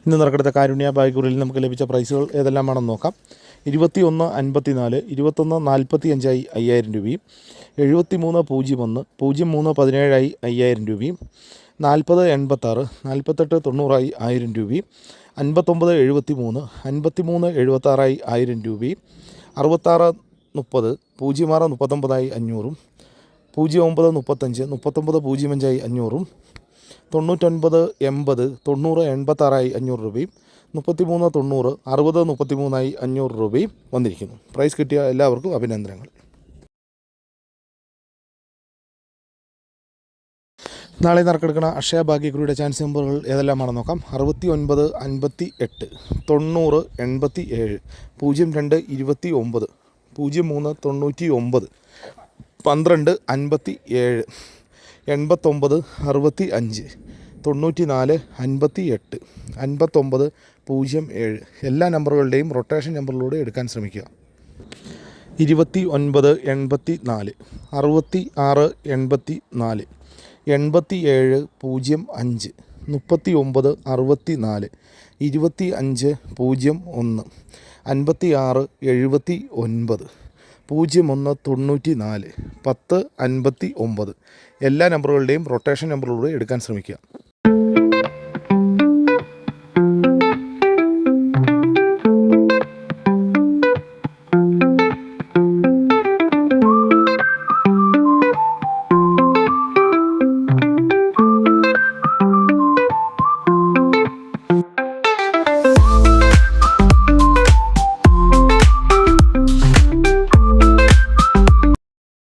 ഇന്ന് നറുക്കെടുത്ത കാരുണ്യ ബാഗുകളിൽ നമുക്ക് ലഭിച്ച പ്രൈസുകൾ ഏതെല്ലാമാണെന്ന് നോക്കാം. 21.54, 21.45 5000 രൂപയും, 73.01, 03.17 5000 രൂപയും, 40.86, 48.90 1000 രൂപയും, 59.73, 53.76 1000 രൂപയും, 66.30, 06.39 500, 09.35, 39.05 500, 99.80, 90.86 500 രൂപയും, 33.90, 60.33 500 രൂപയും വന്നിരിക്കുന്നു. പ്രൈസ് കിട്ടിയ എല്ലാവർക്കും അഭിനന്ദനങ്ങൾ. നാളെ നറുക്കെടുക്കുന്ന അക്ഷയ ഭാഗ്യക്കുറിയുടെ ചാൻസ് നമ്പറുകൾ ഏതെല്ലാമാണെന്ന് നോക്കാം. 69 58, 90 87, 02 29, 03 99, 12 57, 89 65, 94 58, 59 07 എല്ലാ നമ്പറുകളുടെയും റൊട്ടേഷൻ നമ്പറിലൂടെ എടുക്കാൻ ശ്രമിക്കുക. 29 84, 66 84, 87 05, 39 64, 25 01, 56 79, 01 94, 10 59 എല്ലാ നമ്പറുകളുടെയും റൊട്ടേഷൻ നമ്പറിലൂടെ എടുക്കാൻ ശ്രമിക്കുക.